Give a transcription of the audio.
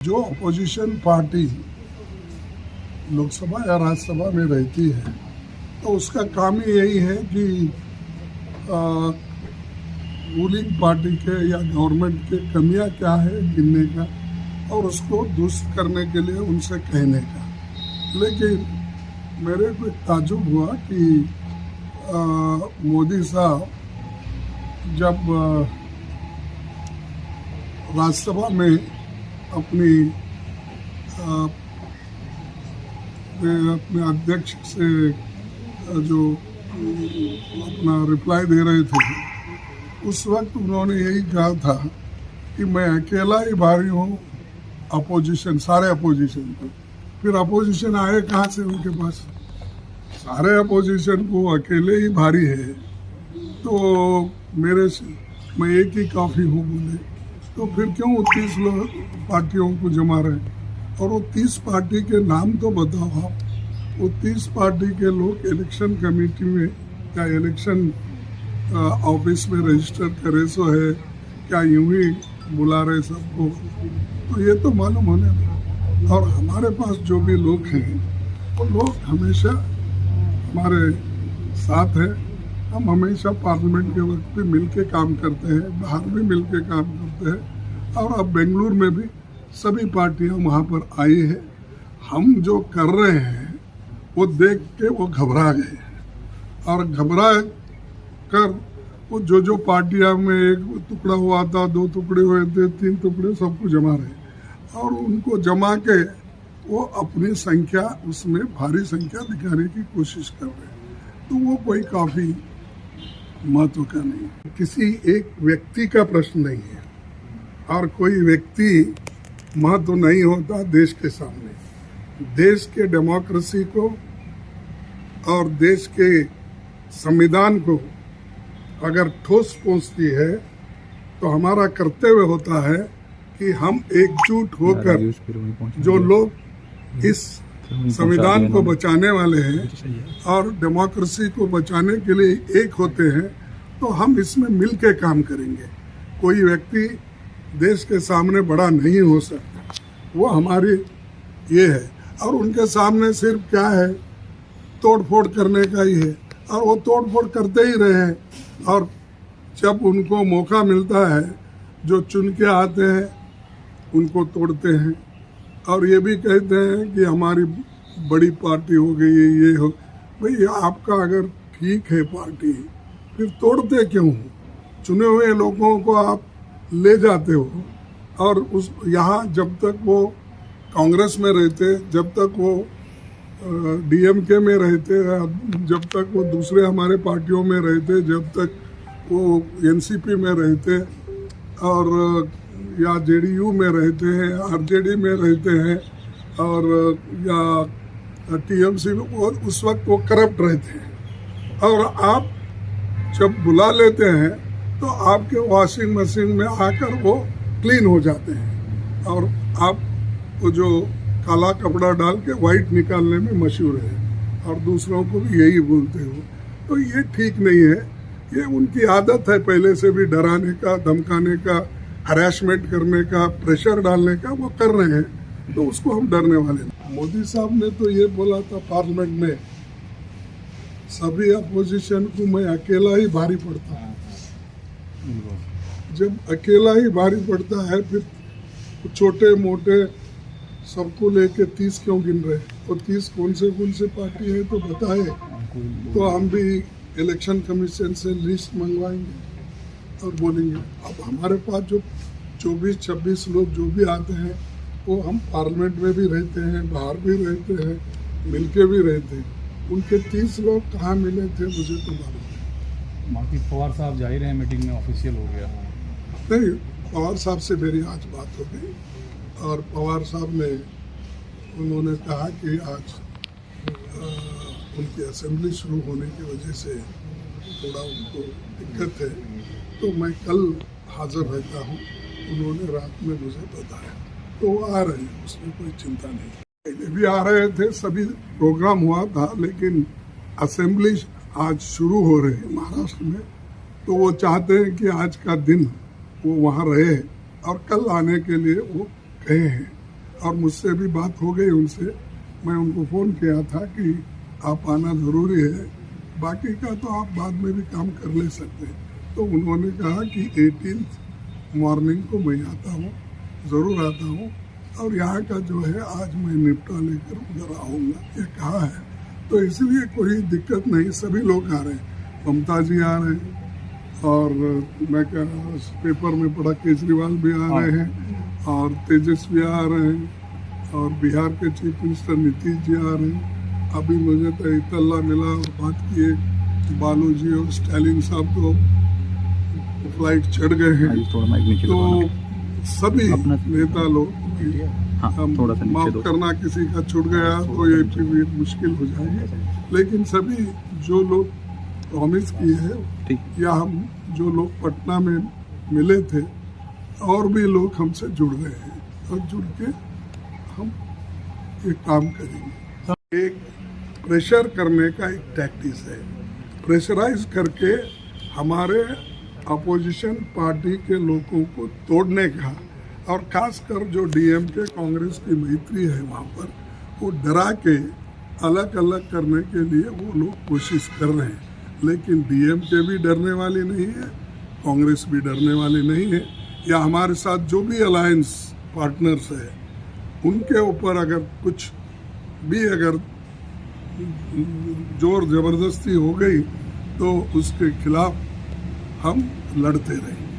जो opposition party Lok Sabha या राज्यसभा में रहती है तो उसका काम ही यही है कि रूलिंग पार्टी के या गवर्नमेंट के कमियां क्या है गिनने का और उसको दुरुस्त करने के लिए उनसे कहने का। लेकिन मेरे को ताज्जुब हुआ कि मोदी साहब जब राज्यसभा में अपने अध्यक्ष से जो अपना रिप्लाई दे रहे थे उस वक्त उन्होंने यही कहा था कि मैं अकेला ही भारी हूँ अपोजिशन सारे अपोजिशन को। फिर अपोजिशन आए कहाँ से उनके पास? सारे अपोजिशन को अकेले ही भारी है तो मैं एक ही काफ़ी हूँ बोले तो फिर क्यों 30 लोग पार्टियों को जमा रहे? और वो 30 पार्टी के नाम तो बताओ आप। वो 30 पार्टी के लोग इलेक्शन कमेटी में या इलेक्शन ऑफिस में रजिस्टर करे सो है क्या यूं ही बुला रहे सबको? तो ये तो मालूम होने दो। और हमारे पास जो भी लोग हैं वो लोग हमेशा हमारे साथ हैं। हम हमेशा पार्लियामेंट के वक्त भी मिल के काम करते हैं, बाहर भी मिल के काम करते हैं। और अब बेंगलुरु में भी सभी पार्टियां वहाँ पर आई है। हम जो कर रहे हैं वो देख के वो घबरा गए और घबरा कर वो जो पार्टियां में एक टुकड़ा हुआ था, 2 टुकड़े हुए थे, 3 टुकड़े सबको जमा रहे और उनको जमा के वो अपनी संख्या उसमें भारी संख्या दिखाने की कोशिश कर रहे हैं। तो वो कोई काफ़ी महत्व का नहीं, किसी एक व्यक्ति का प्रश्न नहीं है और कोई व्यक्ति महत्व नहीं होता देश के सामने। देश के डेमोक्रेसी को और देश के संविधान को अगर ठोस पहुंचती है तो हमारा कर्तव्य होता है कि हम एकजुट होकर जो लोग इस संविधान को बचाने वाले हैं और डेमोक्रेसी को बचाने के लिए एक होते हैं तो हम इसमें मिल के काम करेंगे। कोई व्यक्ति देश के सामने बड़ा नहीं हो सकता, वो हमारी ये है। और उनके सामने सिर्फ क्या है, तोड़ फोड़ करने का ही है और वो तोड़ फोड़ करते ही रहे हैं। और जब उनको मौका मिलता है जो चुन के आते हैं उनको तोड़ते हैं और ये भी कहते हैं कि हमारी बड़ी पार्टी हो गई है, ये हो। भाई आपका अगर ठीक है पार्टी फिर तोड़ते क्यों हो? चुने हुए लोगों को आप ले जाते हो और उस यहाँ जब तक वो कांग्रेस में रहते, जब तक वो डीएमके में रहते, जब तक वो दूसरे हमारे पार्टियों में रहते, जब तक वो एनसीपी में रहते और या जेडीयू में रहते हैं, आरजेडी में रहते हैं और या टीएमसी में, और उस वक्त वो करप्ट रहते हैं। और आप जब बुला लेते हैं तो आपके वॉशिंग मशीन में आकर वो क्लीन हो जाते हैं और आप वो जो काला कपड़ा डाल के वाइट निकालने में मशहूर है और दूसरों को भी यही बोलते हो। तो ये ठीक नहीं है, ये उनकी आदत है पहले से भी डराने का, धमकाने का, हरासमेंट करने का, प्रेशर डालने का, वो कर रहे हैं तो उसको हम डरने वाले नहीं। मोदी साहब ने तो ये बोला था पार्लियामेंट में, सभी अपोजिशन को मैं अकेला ही भारी पड़ता हूँ। जब अकेला ही भारी पड़ता है फिर छोटे मोटे सबको लेके 30 क्यों गिन रहे? और 30 कौन से पार्टी है तो बताए तो हम भी इलेक्शन कमीशन से लिस्ट मंगवाएंगे और बोलेंगे। अब हमारे पास जो 24-26 लोग जो भी आते हैं वो हम पार्लियामेंट में भी रहते हैं, बाहर भी रहते हैं, मिलके भी रहते हैं। उनके 30 लोग कहाँ मिले थे मुझे तो मालूम नहीं। बाकी पवार साहब जा ही रहे हैं मीटिंग में, ऑफिशियल हो गया। नहीं, पवार साहब से मेरी आज बात हो गई और पवार साहब ने उन्होंने कहा कि आज उनकी असेंबली शुरू होने की वजह से थोड़ा उनको दिक्कत है तो मैं कल हाजिर रहता हूँ। उन्होंने रात में मुझे बताया तो वो आ रहे हैं, उसमें कोई चिंता नहीं। पहले भी आ रहे थे, सभी प्रोग्राम हुआ था, लेकिन असेंबली आज शुरू हो रही है महाराष्ट्र में तो वो चाहते हैं कि आज का दिन वो वहाँ रहे और कल आने के लिए वो कहे हैं। और मुझसे भी बात हो गई उनसे। मैं उनको फ़ोन किया था कि आप आना ज़रूरी है, बाकी का तो आप बाद में भी काम कर ले सकते हैं। तो उन्होंने कहा कि 18 मॉर्निंग को मैं आता हूँ, ज़रूर आता हूँ, और यहाँ का जो है आज मैं निपटा लेकर उधर आऊँगा, ये कहा है। तो इसलिए कोई दिक्कत नहीं, सभी लोग आ रहे हैं। ममता जी आ रहे हैं, और मैं पेपर में पढ़ा केजरीवाल भी आ रहे हैं, और तेजस्वी आ रहे हैं, और बिहार के चीफ मिनिस्टर नीतीश जी आ रहे हैं। अभी मुझे तो इतला मिला और बात किए, बालू जी और स्टालिन साहब तो फ्लाइट चढ़ गए हैं। तो सभी नेता लोग, माफ करना किसी का छूट गया तो ये भी मुश्किल हो जाएगी, लेकिन सभी जो लोग प्रॉमिस किए हैं, या हम जो लोग पटना में मिले थे, और भी लोग हमसे जुड़ रहे हैं, और जुड़ के हम ये काम करेंगे। एक प्रेशर करने का एक टैक्टिस है, प्रेशराइज करके हमारे अपोजिशन पार्टी के लोगों को तोड़ने का, और खासकर जो डीएमके कांग्रेस की मैत्री है वहाँ पर, वो डरा के अलग अलग करने के लिए वो लोग कोशिश कर रहे हैं। लेकिन डीएमके भी डरने वाली नहीं है, कांग्रेस भी डरने वाली नहीं है, या हमारे साथ जो भी अलायंस पार्टनर्स है उनके ऊपर अगर कुछ भी अगर जोर ज़बरदस्ती हो गई तो उसके खिलाफ हम लड़ते रहेंगे।